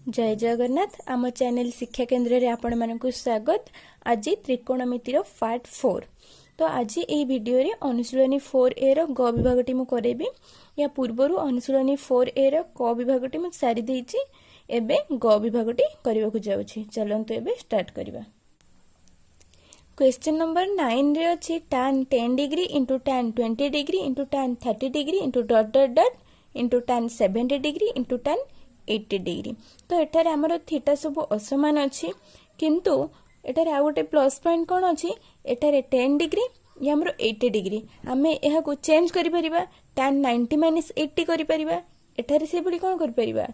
जय जगन्नाथ आम चैनल शिक्षा केन्द्र रे आपण मानकु स्वागत। आज त्रिकोणमितिर पार्ट 4। तो आज ये वीडियो रे अनुशीलनी 4A रो ग विभागटी मु करेबी। या पूर्वरु अनुशीलनी 4A रो क विभागटी मु सारी देइची। एबे ग विभागटी करबा को जाउची। चलंतु एबे स्टार्ट करबा। क्वेश्चन नंबर 9 रे अछि tan 10 degree into tan 20 degree into tan 30 degree into dot dot dot into tan 70 degree into tan 80 degree. तो एठारे हमर थीटा सब असमान अछि, किंतु एठारे आ गोटे प्लस पॉइंट कोन अछि, एठारे 10 डिग्री या हमर 80 डिग्री हमें एहा को चेंज करि परिबा, tan 90 - 80 करि परिबा। एठारे से बडी कोन करि परिबा,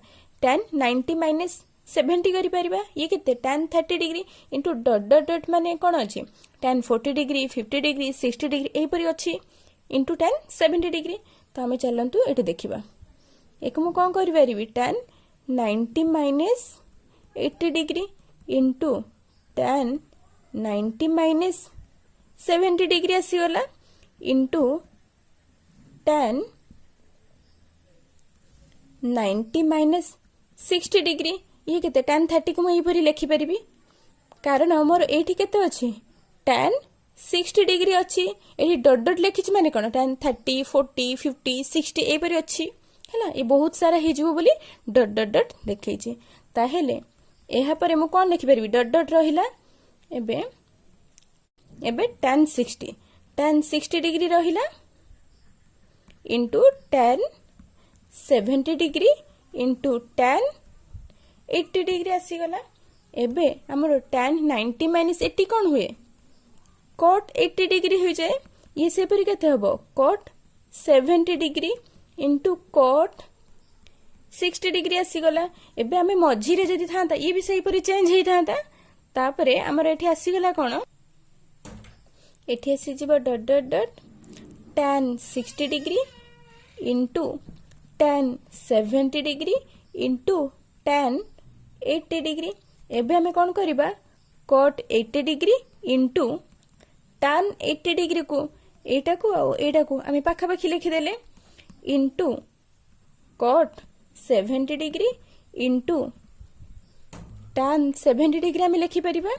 tan 90 - 70 करि परिबा। ये केते tan 30 degree into dot dot dot माने कोन अछि, tan 40 डिग्री 50 डिग्री 60 डिग्री एही परि अछि इनटू tan 70 डिग्री। तो हमें चलंतु एठी देखिबा। एक मु कोन करि परिबी, tan 90 - 80 degree into tan 90 - 70 degree आसीगला इंटू tan 90 - 60 डिग्री। ये केते tan 30 को मैं भरी लिखि परिबी, कारण हमर एठी केते अछि tan 60 डिग्री अछि। एठी डॉट डॉट लिखिछि माने कोन, tan 30 40 50 60 ए परि अछि हैला। ये बहुत सारा हे जिवो बोली डॉट डॉट डॉट देखैछि। ताहेले एहा परे मु कोन लिखि परिबी, डॉट डॉट रहिला। एबे tan 60 डिग्री रहिला into tan 70 degree into tan 80 degree आसीगला। एबे हमरो tan 90 - 80 कोन हुए, cot 80 डिग्री हो जाए। ये से परि केते हबो, cot 70 degree into cot 60 degree आसीगला। एबे हमें मझिरे जदि थांता ये भी सही परि चेंज हेई थांता। तापरे हमर एठी आसीगला कोन, एठी आसी जिवो dot dot dot tan 60 degree into tan 70 degree into tan 80 degree. एबे हमें कोन करिबा, cot 80 degree into tan 80 degree को एटा को हमें पाखा पाखी लिखि देले into cot 70 degree into tan 70 degree हमें लिखि परिबा।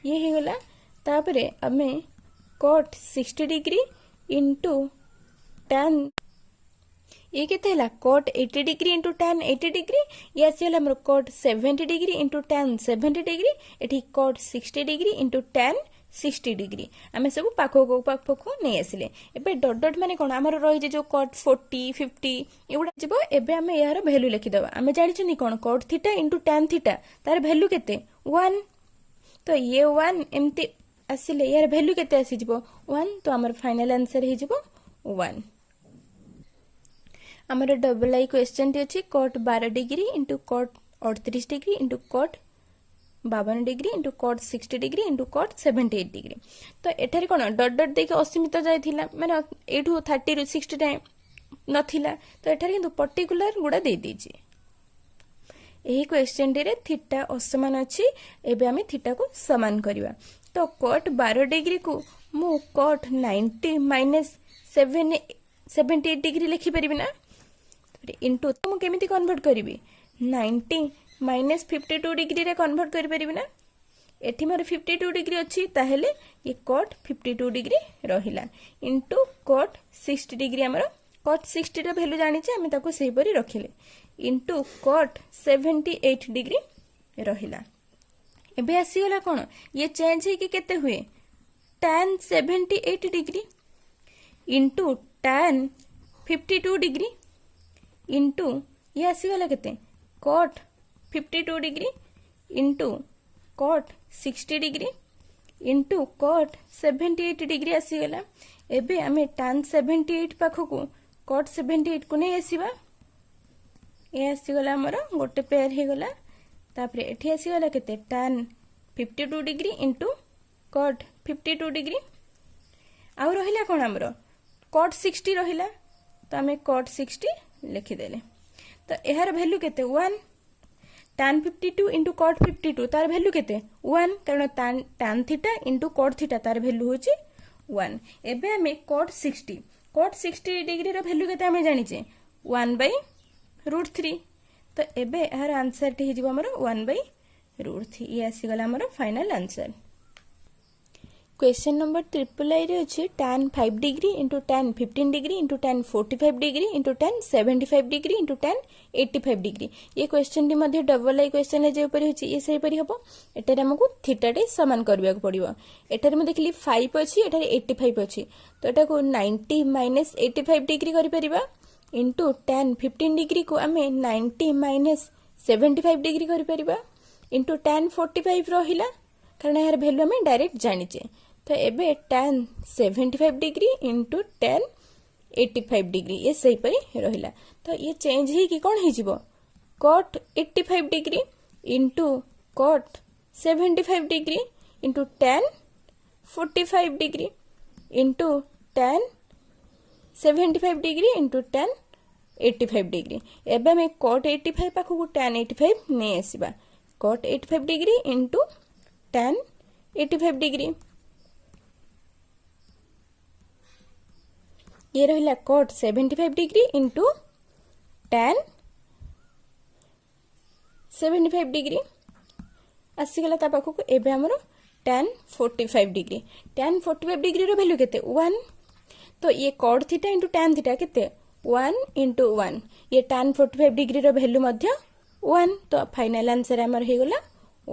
ये हे गला। तापरे हमें cot 60 डिग्री इंटू tan, ये केते हला, cot 80 degree into tan 80 degree. ये आसीला हमर cot 70 degree into tan 70 degree. एठी cot 60 degree into tan 60 degree आमे सब पाखो पाखो नहीं आसिले। एबे डॉट डॉट माने कोन, हमर रहि जे जो cot 40 50 एउडा जिवो। एबे हमें यार वैल्यू लिखि दबा। हमें जानि छनी कोन, cot theta into tan theta तार वैल्यू केते 1। तो ये 1 एमती आसिले यार वैल्यू केते आसी जिवो 1। तो हमर फाइनल आंसर हे जिवो 1। हमर डबल आई क्वेश्चन टी अछि, cot 12 degree into cot 38 degree into cot 52 degree into cot 60 degree into cot 78 degree. तो एठारे कोन डॉट डॉट देके असीमित जायथिला, माने एठू 30 रु 60 टाइम नथिला। तो एठारे किंतु पर्टिकुलर गुडा दे दीची। एही क्वेश्चन टी रे थीटा असमान अछि। एबे हमें थीटा को समान करिवा। तो cot 12 डिग्री को मु cot 90 - 78 डिग्री लिखि परिबि ना, इंटू तो मु केमिति कन्वर्ट करिवि, 90 - 52 डिग्री रे कन्वर्ट करि परिबि ना। एठी मोर 52 डिग्री अछि, ताहेले ये cot 52 डिग्री रहिला इंटू cot 60 डिग्री। हमर cot 60 रे वैल्यू जानि छै, हम ताको सेही परि रखिले इंटू cot 78 डिग्री रहिला। एबे आसी गला कोन, ये चेंज हे कि केते हुए, tan 78 degree into tan 52 degree into ये आसी गला केते cot 52 degree into cot 60 degree into cot 78 degree आसी गला। एबे हमें tan 78 पाखो को cot 78 को नहीं आसीबा। ये आसी गला हमर गोटे पेयर हे गला। तापरे एठी आसी गला केते tan 52 degree into cot 52 degree. आउ रहिला कोन हमर cot 60 रहिला। तो हमें cot 60 लिखि देले। तो एहार वैल्यू केते 1। tan 52 इंटू cot 52 तार वैल्यू केते 1, कारण tan theta into cot theta तार वैल्यू होची 1। एबे हमें cot 60 डिग्री रो वैल्यू केते हमें जानि छे 1/√3। तो एबे यार आंसर टी हिजिबो हमर 1/√3 ये आसीगला हमर final answer. Question number triple I रे अछि tan 5 degree into tan 15 degree into tan 45 degree into tan 75 degree into tan 85 degree. ये क्वेश्चन टी मध्ये डबल आई क्वेश्चन जे ऊपर होछि ये सही परि हबो। एटारे हमकु थीटा टे समान करबा को पड़िबो। एटारे म देखली 5 अछि एटारे 85 अछि तो एटा को 90 माइनस 85 डिग्री करि परिबा इंटू tan 15 डिग्री को आमे 90 माइनस 75 डिग्री करि परिबा इंटू tan 45 रहिला कारण यार वैल्यू हमें डायरेक्ट जानिचे। तो एबे tan 75 degree into tan 85 degree ये सही परी रहिला। तो ये चेंज ही कि कौन हिजिबो cot 85 degree into cot 75 degree into tan 45 degree into tan 75 degree into tan 85 degree. एबे में cot 85 पाखु tan 85 नहीं आसीबा cot 85 degree into tan 85 degree ये रहिला cot 75 degree into tan 75 degree आसीगला ता पाखु एबे हमरो tan 45 डिग्री। tan 45 डिग्री रो वैल्यू केते 1 तो ये cot theta into tan theta केते 1 इंटू 1 ये tan 45 डिग्री रो वैल्यू मध्य 1 तो फाइनल आंसर हमर हे गला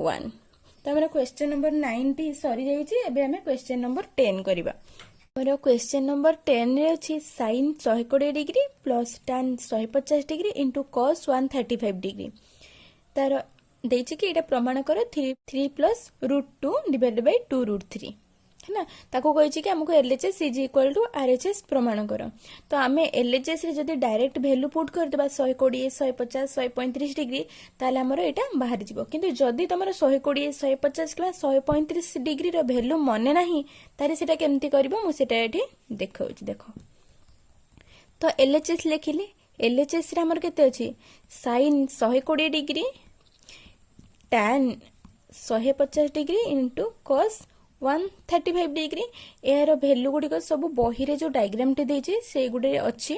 1। तो हमरा क्वेश्चन नंबर 9 टी सरी जाई छि एबे हमें क्वेश्चन नंबर 10 करिबा। हमरा क्वेश्चन नंबर 10 रे अछि sin 120 degree plus tan 150 degree into cos 135 degree तार देछि कि एटा प्रमाण कर 3 प्लस √2 डिवाइडेड बाय 2√3 है ना ताको कहि छि कि हमको LHS is equal to RHS प्रमाण कर। तो आमे LHS रे जदी डायरेक्ट वैल्यू पुट कर देबा 120 150 135 डिग्री ताले हमर एटा बाहर जिवो किंतु जदी तमर 120 150 किबा 135 डिग्री रो वैल्यू मने नाही तारे सेटा केमती करबो मु सेटा एठी देखाउछि देखो। तो LHS लेखिले LHS रे हमर केते अछि sin 120 degree tan 150 degree into cos 135 degree यार वैल्यू गुड़िक सब बही रे जो डायग्राम टे देछि से गुडे अछि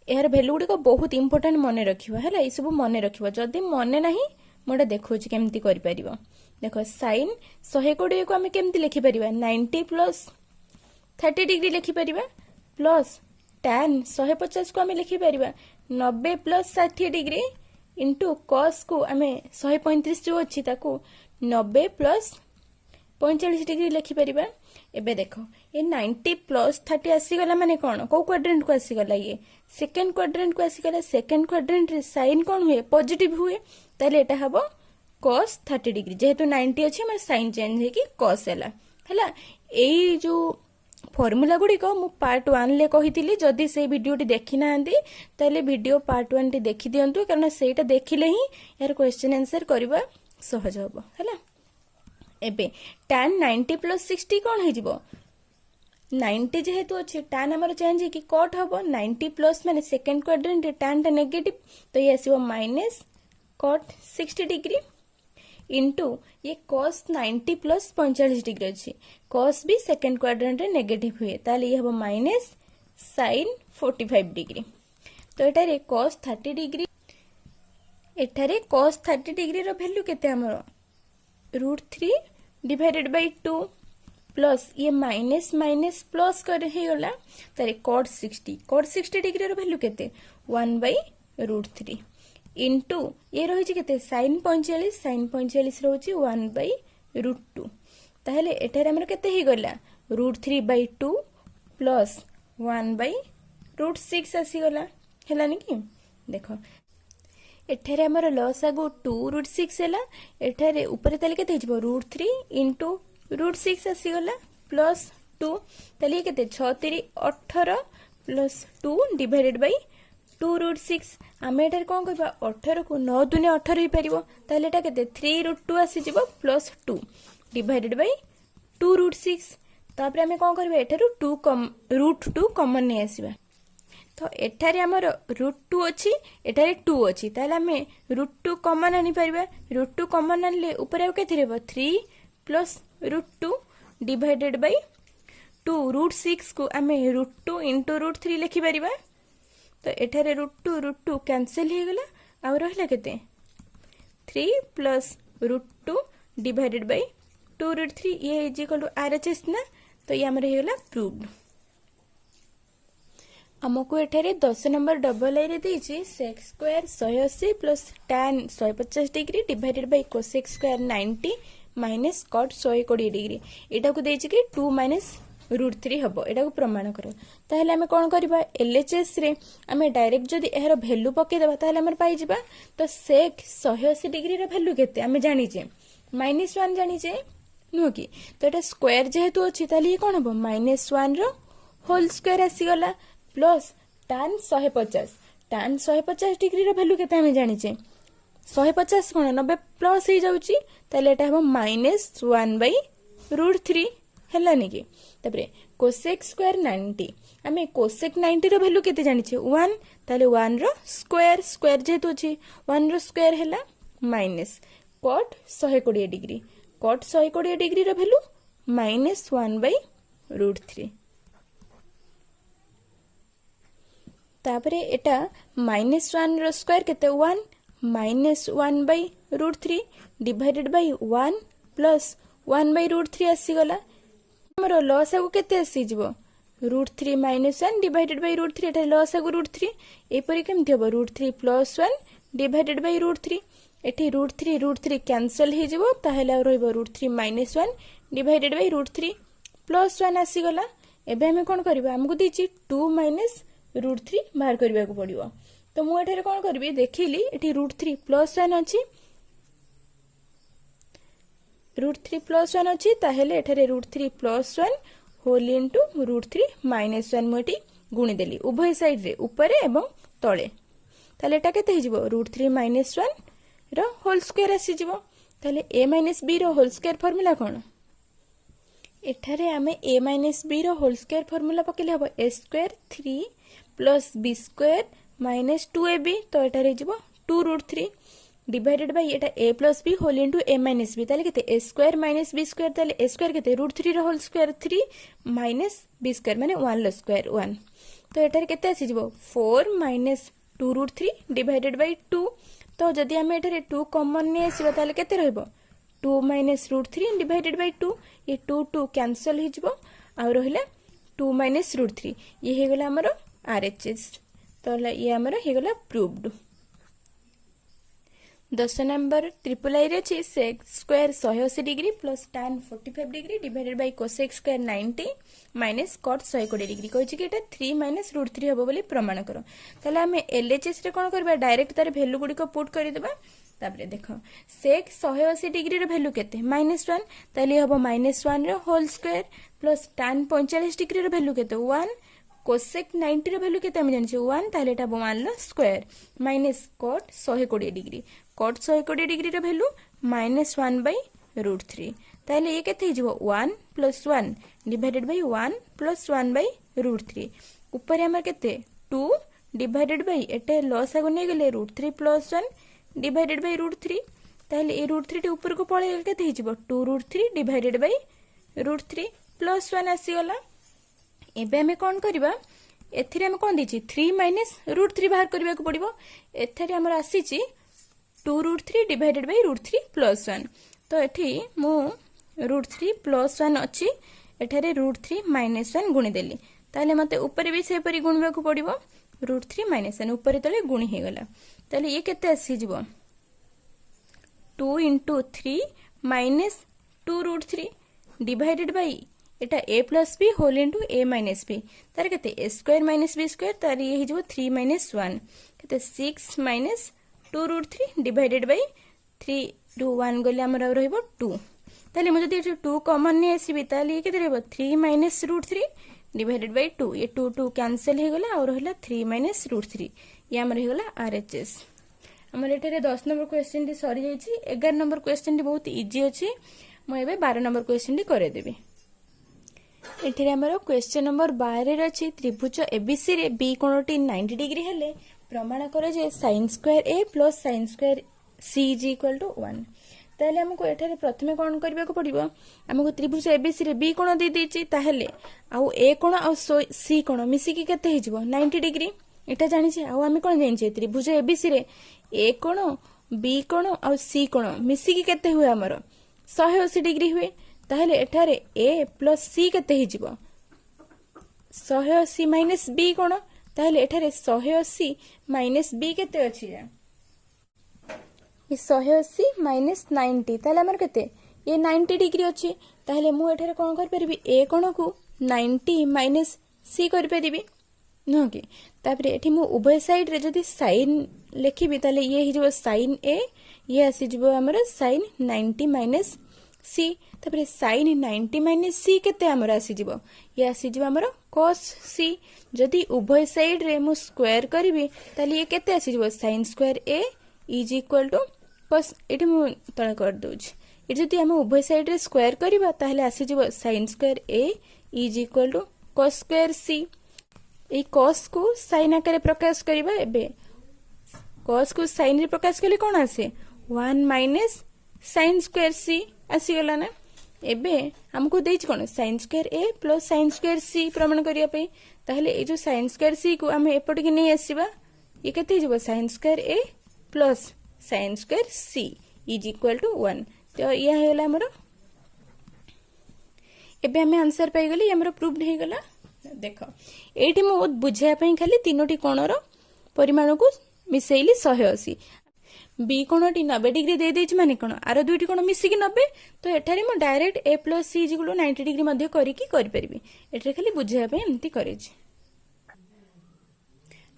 यार वैल्यू गुड़िक बहुत इंपोर्टेंट मन रखिबो हैला ई सब मन रखिबो जदी मने नाही मोडा देखौछि केमती करि परिबो। देखो sin 120 को हम केमती लिखि परिबा 90 प्लस 30 डिग्री लिखि परिबा प्लस tan 150 को हम लिखि परिबा 90 प्लस 60 डिग्री इनटू cos को हमें 135 जो अछि ताको 90 प्लस 45 डिग्री लिखि परिबा। एबे देखो ये 90 प्लस 30 आसी गला माने कोन को क्वाड्रेंट को आसी गला ये सेकंड क्वाड्रेंट को आसी गला सेकंड क्वाड्रेंट रे साइन कोन हुए पॉजिटिव हुए ताले एटा हबो cos 30 डिग्री जेहेतु 90 अछि हमर साइन चेंज हे कि cos हैला एई जो फॉर्मूला गुडी को मु पार्ट 1 ले कहितिली जदी से वीडियो टी देखि नांदी ताले वीडियो पार्ट 1 टी देखि दियंतु कारण सेटा देखिले ही यार क्वेश्चन आंसर करबा सहज हबो हैला। एबे tan 90 प्लस 60 कोन हे जिवो 90 जेहेतु अछि tan हमर चेंज हे कि cot हबो 90 प्लस माने सेकंड क्वाड्रेंट रे tan टा नेगेटिव तो ये आसीबो माइनस cot 60 डिग्री इनटू ये cos 90 प्लस 45 डिग्री अछि cos भी सेकंड क्वाड्रेंट रे नेगेटिव हुए ताले ये हबो माइनस sin 45 डिग्री। तो एटारे cos 30 डिग्री एटारे cos 30 डिग्री रो वैल्यू केते हमरो √3 डिवाइडेड बाय 2 प्लस ये माइनस माइनस प्लस कर हे गला तारे cot 60 डिग्री रो वैल्यू केते 1/√3 इनटू ये रही केते sin 45 रहउची 1/√2 ताहले एठारे हमर केते हे गला √3/2 प्लस 1/√6 आसी गला हेलानी कि देखो एठारे हमर लॉस आगो 2√6 हैला एठारे ऊपर ताले केते हिजबो √3 इनटू √6 आसी गला प्लस 2 ताले केते 6 3 18 प्लस 2 डिवाइडेड बाय 2√6 आमे एठारे कोन करबा 18 को 9 दुने 18 ही परिबो ताले एटा केते 3√2 आसी जिवो प्लस 2 डिवाइडेड बाय 2√6 तापरे आमे कोन करबा एठारो √2 कॉमन नै आसीबा तो एठारे हमर √2 अछि एठारे 2 अछि ताले हमें √2 कॉमन आनी परिबा √2 कॉमन आनले ऊपर आ केते रहबो 3 प्लस √2 डिवाइडेड बाय 2 √6 को हमें √2 * √3 लिखि परिबा तो एठारे √2 कैंसिल हे गला आउ रहिला केते 3 प्लस √2 डिवाइडेड बाय 2√3 ये इज इक्वल टू RHS ना तो ये हमर हेगला प्रूव्ड। हमको एठारे 10 नंबर डबल आई रे देछि sec square 180 plus tan 150 degree divided by cosec square 90 minus cot 120 degree एटा को देछि कि 2 माइनस √3 हबो एटा को प्रमाण करो। ताहले हमें कोन करबा LHS रे हमें डायरेक्ट जदी एहर वैल्यू पके देबा ताहले हमर पाई जिबा तो sec 180 डिग्री रे वैल्यू केते हमें जानि जे -1 जानि जे नो कि तो एटा स्क्वायर जेहेतु अछि ताली ये कोन हबो -1 रो होल स्क्वायर आसी गला प्लस tan 150 डिग्री रो वैल्यू केते हमें जानि जे 150 कोन 90 प्लस हे जाउची ताले एटा हबो -1/√3 हैला नि कि तबरे cosec स्क्वायर 90 हमें cosec 90 रो वैल्यू केते जानि छे 1 ताले 1 रो स्क्वायर जेहेतु अछि 1 रो स्क्वायर हैला minus cot 120 degree cot 120 degree रो वैल्यू -1/√3 तापरे एटा -1 रो स्क्वायर केते 1 -1/√3 डिवाइडेड बाय 1 प्लस 1/√3 आसी गला हमरो लॉस आगु केते आसी जिवो √3 -1 डिवाइडेड बाय √3 एटा लॉस आगु √3 एपरि केमथि हबो √3 + 1 डिवाइडेड बाय √3 एठी √3 कैंसिल हे जिवो ताहेला रहइबो √3 -1 डिवाइडेड बाय √3 + 1 आसी गला। एबे हमें कोन करबा हमकु दिछि 2 - √3 बाहर करबा को पड़िबो तो मु एठारे कोन करबी देखिली एठी √3 + 1 अछि √3 + 1 अछि ताहेले एठारे √3 + 1 होल इनटू √3 -1 मु एठी गुणी देली उभय साइड रे ऊपरे एवं तळे ताले एटा केते हिजिबो √3 -1 रो होल स्क्वायर आसी जिवो ताले a - b रो होल स्क्वायर फार्मूला कोन एठारे हमें a - b रो होल स्क्वायर फार्मूला पकेले हबो a square 3 plus b square minus 2ab तो एटारे जिवो 2√3 डिवाइडेड बाय एटा a plus b whole into a minus b ताले केते a square minus b square ताले a स्क्वायर केते √3 रो whole square 3 minus b square माने 1 लो स्क्वायर 1 तो एटारे केते आसी जिवो 4 माइनस 2√3 डिवाइडेड बाय 2 तो जदि हमें एटारे 2 कॉमन ने आसीबा ताले केते रहइबो 2 माइनस √3 डिवाइडेड बाय 2 ये 2 कैंसिल हे जिवो आ रहिला 2 माइनस √3 ये हे गेला हमरो RHS तो ये हमरो हे गेला प्रूव्ड। 10 नंबर ट्रिपल आई रे छी sec square 180 degree plus tan 45 degree divided by cosec square 90 minus cot 120 degree कहै छी कि एटा 3 - √3 हबो बोली प्रमाण करो तले हमें LHS रे कोन करबा डायरेक्ट तार वैल्यू गुडी को पुट करि देबा तापरे देखो sec 180 डिग्री रो वैल्यू केते -1 तले हबो -1 रो whole square plus tan 45 degree रो वैल्यू केते 1 cosec 90 रो वैल्यू केते हम जानि छी 1 ताले एटा 1 लो square minus cot 120 degree cot 120 degree रो वैल्यू -1/√3 ताले ये केते हिजबो 1 + 1 डिवाइडेड बाय 1 + 1/√3 ऊपर हमर केते 2 डिवाइडेड बाय एटे लॉस आगो नै गेले √3 + 1 डिवाइडेड बाय √3 ताले ए √3 टे ऊपर को पळे गेल केते हिजबो 2√3 डिवाइडेड बाय √3 + 1 आसी गला। एबे हमें कोन करबा एथिरे हम कोन दिछि 3 - √3 बाहर करबा को पड़िबो एथरे हमर आसी छि 2√3 डिवाइडेड बाय √3 + 1 तो एठी मु √3 + 1 अछि एठारे √3 - 1 गुणी देली ताले मते ऊपर भी से परि गुणबा को पड़िबो √3 - 1 ऊपर तले गुणी हे गला ताले ये केते आसी जिवो 2 * 3 - 2√3 डिवाइडेड बाय एटा a plus b whole into a minus b तार केते a square minus b square तार ये हिजबो 3 - 1 केते 6 माइनस 2√3 डिवाइडेड बाय 3 ରୁ 1 गले हमर रहइबो 2 ताले म जदी 2 कॉमन ने आसीबी ताले ये केते रहइबो 3 - √3 डिवाइडेड बाय 2 ये 2 कैंसिल हे गला और रहला 3 - √3 ये हमर हे गला RHS। हमर एठारे 10 नंबर क्वेश्चन टी सरी जाई छी 11 नंबर क्वेश्चन टी बहुत इजी अछि म एबे 12 नंबर क्वेश्चन टी करे देबी। एठिरे हमर क्वेश्चन नंबर 12 रे अछि त्रिभुज ABC रे B कोणटी 90 डिग्री हेले प्रमाण करे जे sin square A plus sin square C = 1 ताले हमको एठारे प्रथमे कोन करबा को पड़िबो हमको त्रिभुज ABC रे B कोण दे देछि ताहेले आउ A कोण आउ C कोण मिसी की केते हिजबो 90 डिग्री एटा जानि छी आउ हम कोन जानि छी त्रिभुज ABC रे ए कोण बी कोण और सी कोण मिसिकी केते हुए हमर 180 डिग्री हुए ताहले एठारे ए प्लस सी केते हिजिबो 180 माइनस बी कोण ताहले एठारे 180 माइनस बी केते अछि ये 180 माइनस 90 ताहले हमर केते ये 90 डिग्री अछि ताहले मु एठारे कोन कर परबी ए कोण को 90 माइनस सी कर परबी न कि तापरे एठी मु उभय साइड रे जदी साइन लिखिबी ताले ये हिजबो साइन ए ये आसी जबो हमर साइन 90 माइनस सी तापरे साइन 90 माइनस सी केते हमर आसी जबो ये आसी जबो हमर cos सी जदी उभय साइड रे मु स्क्वायर करबी ताले ये केते आसी जबो sin square A is equal to cos एठी मु तळ कर दोछ एठी जदी हम उभय साइड रे स्क्वायर करबा ताले आसी जबो sin square A is equal to cos square C ए cos को sin आकार प्रकाश करबा एबे cos को sin रे प्रकाश करले कोन आसे 1 माइनस sin स्क्वायर सी आसी गला ना एबे हमको देछ कोन sin square A plus sin square सी प्रमाण करिया पे ताहले ए जो sin स्क्वायर सी को हम एपट के नै आसीबा ये केते जबो sin square A plus sin square C is equal to 1 तो या हेला हमरो एबे हमें आंसर पाई गली हमरो प्रूव्ड हे गला देखो एठी मु बुझाया पई खाली तीनोटी कोणर परिमाण को मिसेइली 180 बी कोणटी 90 डिग्री दे देछ माने कोन आरो दुईटी कोण मिसी की 90 तो एठारे मु direct A plus C equal to 90 degree मध्ये करी की करि परबी एठारे खाली बुझाया पई एंती करेछ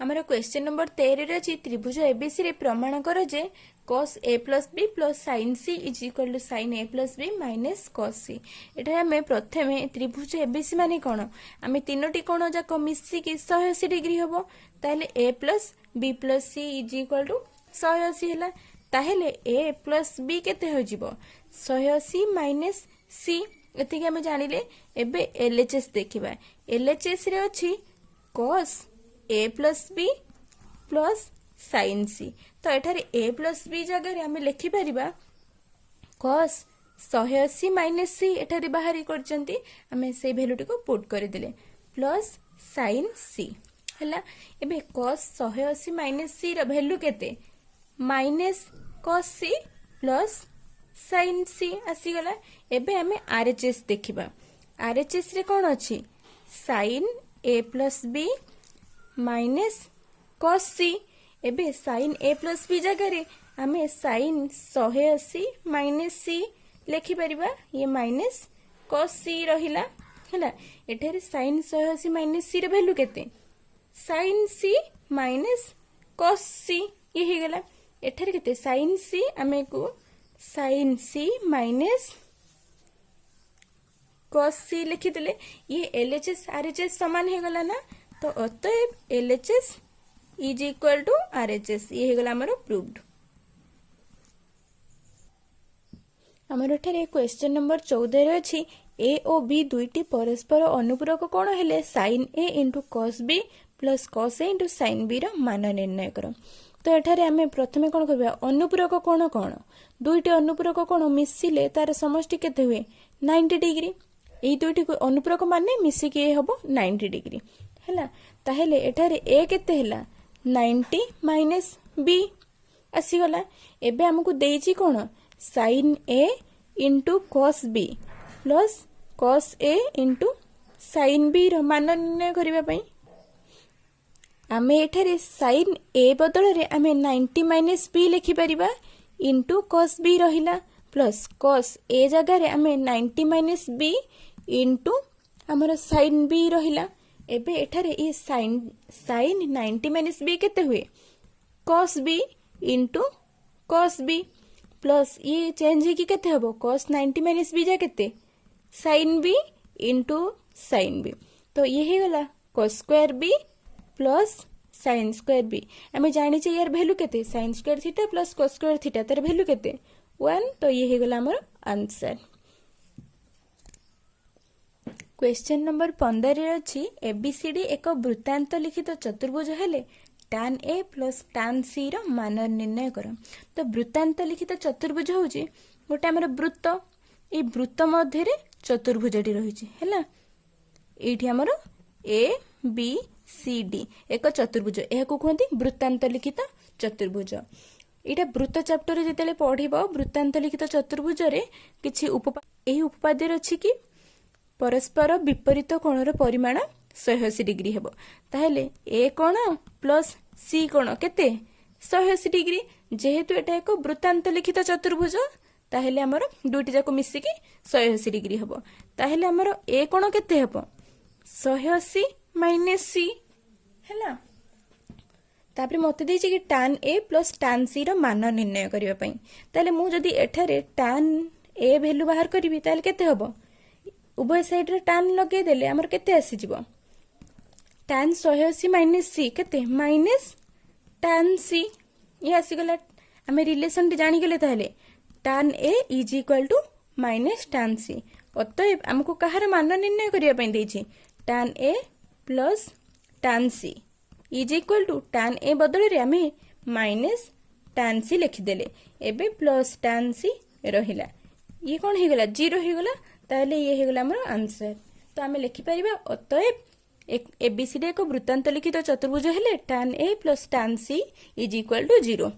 हमारा क्वेश्चन नंबर 13 रे अछि त्रिभुज एबीसी रे प्रमाण कर जे cos a plus b plus sin c is equal to sin a plus b minus cos c एटा हमें प्रथमे त्रिभुज एबीसी माने कोन हमें तीनोटी कोण जाक मिसी की 180 डिग्री हबो ताले a plus b plus c is equal to 180 हला ताहेले a plus b केते हो जिवो 180 minus c एति के हमें जानिले एबे LHS देखिबा LHS रे अछि cos a plus b plus sin c तो एठारे a plus b जगह रे हमें लिखि परिबा cos 180 माइनस c एठारे बाहरी करचंती हमें से वैल्यू को पुट कर देले प्लस sin c हला एबे cos 180 माइनस c रो वैल्यू केते minus cos c plus sin c आसी गला एबे हमें RHS देखिबा RHS रे कोन अछि sin a plus b minus cos c एबे sin a plus b जगह रे हमें sin 180 माइनस c लिखि परिबा ये माइनस cos c रहिला हला एठारे sin 180 माइनस c रे वैल्यू केते sin c minus cos c ये हे गेला एठारे केते sin c हमें को sin c minus cos c लिखि देले ये LHS RHS समान हे गला ना तो अतएव LHS is equal to RHS ये हे गला हमरो प्रूव्ड हमर एठारे क्वेश्चन नंबर 14 रे अछि a ओ b दुईटी परस्पर अनुपूरक कोण हेले sin a * cos b + cos a * sin b रो मान निर्णय करो तो एठारे हमें प्रथमे कोन करबा अनुपूरक कोण कोन दुईटी अनुपूरक कोण मिसिले तार समष्टि केते हुए 90 डिग्री एई दुईटी अनुपूरक माने मिसी के हबो 90 डिग्री हला ताहेले एठारे a केते हला 90 माइनस b आसी गला एबे हमकु देइची कोन sin a * cos b plus cos a * sin b रो मान निर्णय करिबा पई आमे एठारे sin a बदल रे आमे 90 माइनस b लिखि परिबा * cos b रहिला प्लस cos a जगह रे आमे 90 माइनस b * हमर sin b रहिला एबे एठारे ए sin 90 माइनस b केते हुए cos b * cos b plus ये चेंज ही की केते हबो cos 90 माइनस b जा केते sin b * sin b तो ये हे गला cos square b plus sin square b हमें जानि छै यार वैल्यू केते sin square theta plus cos square theta तर वैल्यू केते 1 तो ये हे गला हमर आंसर क्वेश्चन नंबर 15 रे अछि एबीसीडी एक वृत्तांत लिखित चतुर्भुज हेले tan a plus tan c रो मान निर्णय करो तो वृत्तांत लिखित चतुर्भुज होउची गोटे हमर वृत्त ए वृत्त मध्य रे चतुर्भुजटी रहिची हैला एठी हमर a b c d एक चतुर्भुज एहा को कहंती वृत्तांत लिखित चतुर्भुज एटा वृत्त चैप्टर जिते पढ़िबो वृत्तांत लिखित चतुर्भुज रे किछि एही उपपाद्य अछि कि परस्पर विपरीत कोणर परिमाण 180 डिग्री हेबो ताहेले ए कोण प्लस सी कोण केते 180 डिग्री जेहेतु एटा एक वृत्तांत लिखित चतुर्भुज ताहेले हमर दुईटी जाको मिसिकी 180 डिग्री हेबो ताहेले हमर ए कोण केते हेबो 180 माइनस सी हैला तापरे मते देछि कि tan a plus tan c रो मान निर्णय करिवा पई ताले मु जदी एठारे tan a वैल्यू बाहर करिवि ताले केते हेबो उभय साइड रे tan लगे देले हमर केते आसी जिवो tan 180 माइनस c केते माइनस tan c ये आसी गला हमें रिलेशन जानी गले ताले tan a is equal to minus tan c अतएव हमको कहार मान निर्णय करिया पई देछि tan a plus tan c is equal to tan a बदल रे हमें माइनस tan c लिखिदेले एबे प्लस tan c रहिला ये कौन हो गला 0 हो गला ताले ये हो गला हमर आंसर तो हमें लिखि परिबा अतएव एबीसीडी एक वृत्तांत लिखित चतुर्भुज हेले tan a plus tan c is equal to 0।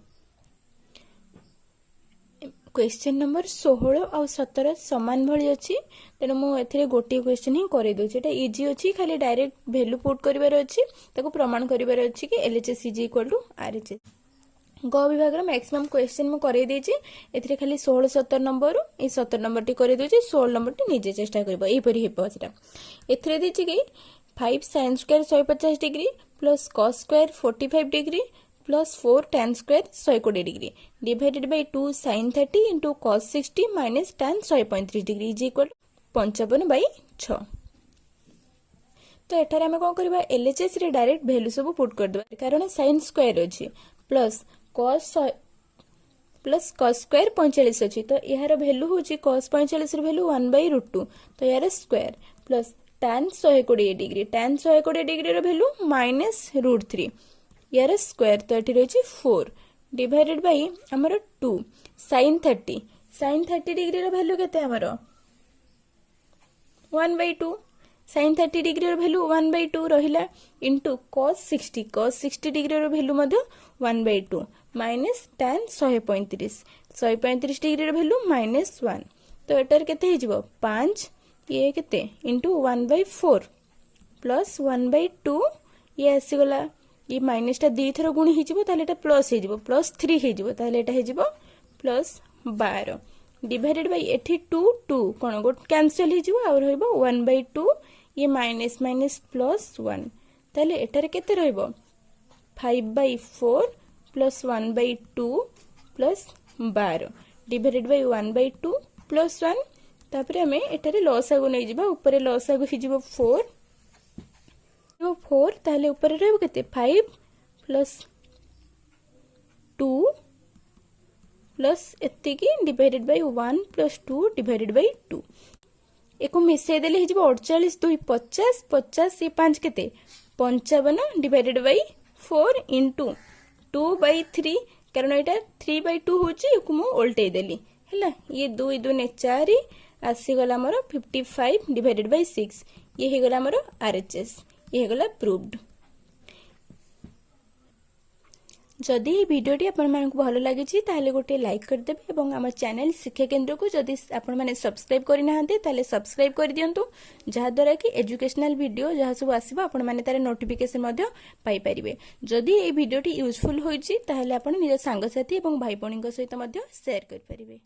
Question number 16 और 17 समान भली अछि तेणु मु एथिरे गोटे क्वेश्चन ही करे दोछि एटा इजी अछि खाली डायरेक्ट वैल्यू पुट करिवार अछि ताको प्रमाण करिवार अछि कि LHS is equal to RHS ग विभाग रो मैक्सिमम क्वेश्चन मु करे देछि एथिरे खाली 16 17 नंबर ए 17 नंबर टी करे दोछि 16 नंबर टी निजे चेष्टा करबो एही परि हेबो सेटा एथिरे देछि कि 5 sin square 150 degree plus cos square 45 degree plus 4 tan square 120 degree divided by 2 sin 30 into cos 60 minus tan 135 degree is equal 55/6 तो एठारे हमें कोन करबा एलएचएस रे डायरेक्ट वैल्यू सब पुट कर दबा कारण sin स्क्वायर अछि प्लस cos स्क्वायर 45 अछि तो यार वैल्यू होछि cos 45 रे वैल्यू 1/√2 तो यार square plus tan 120 degree tan 120 degree रो वैल्यू -√3 यार स्क्वायर तो एठी रहिछि 4 डिवाइडेड बाय हमर 2 sin 30 डिग्री रो वैल्यू केते हमर 1/2 sin 30 डिग्री रो वैल्यू 1/2 रहिला इनटू cos 60 डिग्री रो वैल्यू मध्य 1/2 माइनस tan 135 डिग्री रो वैल्यू -1 तो एटर केते हिजबो 5 ये केते इनटू 1/4 प्लस 1/2 ये आसी गला ये माइनस टा दी थरो गुणी हिजिबो ताले एटा प्लस हिजिबो प्लस 3 हिजिबो ताले एटा हिजिबो प्लस 12 डिवाइडेड बाय एठी 2 कोन गोट कैंसिल हिजिबो और होइबो 1/2 ये माइनस माइनस प्लस 1 ताले एटारे केते रहइबो 5/4 plus 1/2 plus 12 divided by 1/2 plus 1 तापरे हमें एटारे लसागु नै जिबा ऊपर लसागु हिजिबो 4 ताले ऊपर रहबो केते 5 प्लस 2 प्लस एतिकी divided by 1 plus 2 divided by 2 एको मिसे देले हिजिबो 48 2 50 50 ये 5 केते 55 डिवाइडेड बाय 4 इनटू 2/3 कारण एटा 3/2 होची एको मु उल्टे देली हैला ये 2 2 ने 4 आसी गला हमर 55 डिवाइडेड बाय 6 ये हे गला हमर आरएचएस ये गला प्रूव्ड जदि ये वीडियोटी आपण मानक भलो लागि छि ताले गोटे लाइक कर देबे एवं हमर चैनल शिक्षा केंद्र को जदि आपण माने सब्सक्राइब करि नाहंते ताले सब्सक्राइब कर दियंतु जहा द्वारा कि एजुकेशनल वीडियो जहा सब आसीबा आपण माने तारे नोटिफिकेशन मध्ये पाई परिबे जदि ये वीडियोटी यूजफुल होई छि ताले आपण निज संग साथी एवं भाई बहिनी सहित मध्ये शेयर कर परिबे।